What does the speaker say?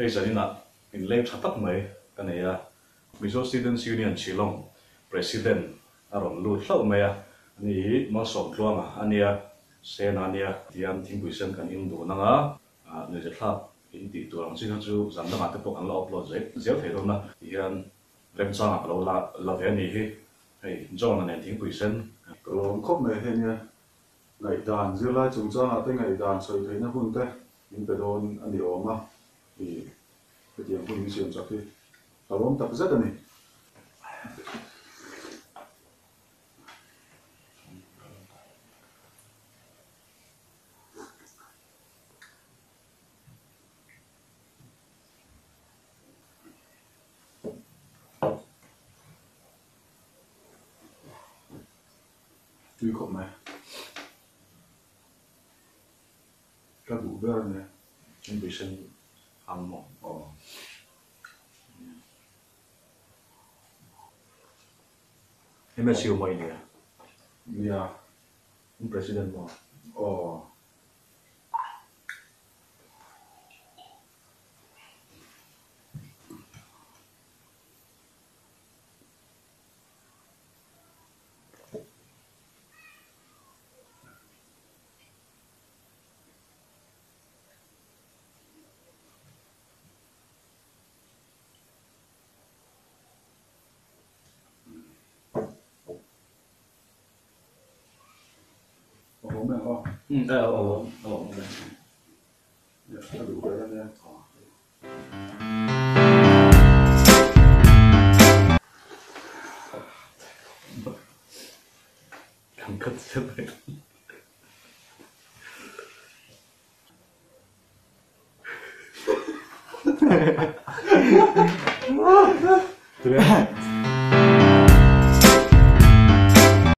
hei zanina in lep thatak mai kaneya Mizo Students Union Chilong President aron lu thlau mai ani ma som tluanga ania sen ania tiam thingpuisen kan in du nanga ne je thlap in ti turang chi chu zanda ma te pok an lo upload zeu thei na hian rem changa lo la ve ni hi hei jong na nen thingpuisen Còn khóc mẹ hay nha ngày đàn giữa lai chúng ta tới ngày đàn soi thấy nó hun thế những cái đồn anh điều mà thì cái tiếng hun xuyên cho khi tao ông tập rất là này tuy khóc mẹ cái đủ bơ này thingpuisen ang mo MSU mo ini ya president mo bố mẹ con ya cái đủ bơ này kan kat sepe Thế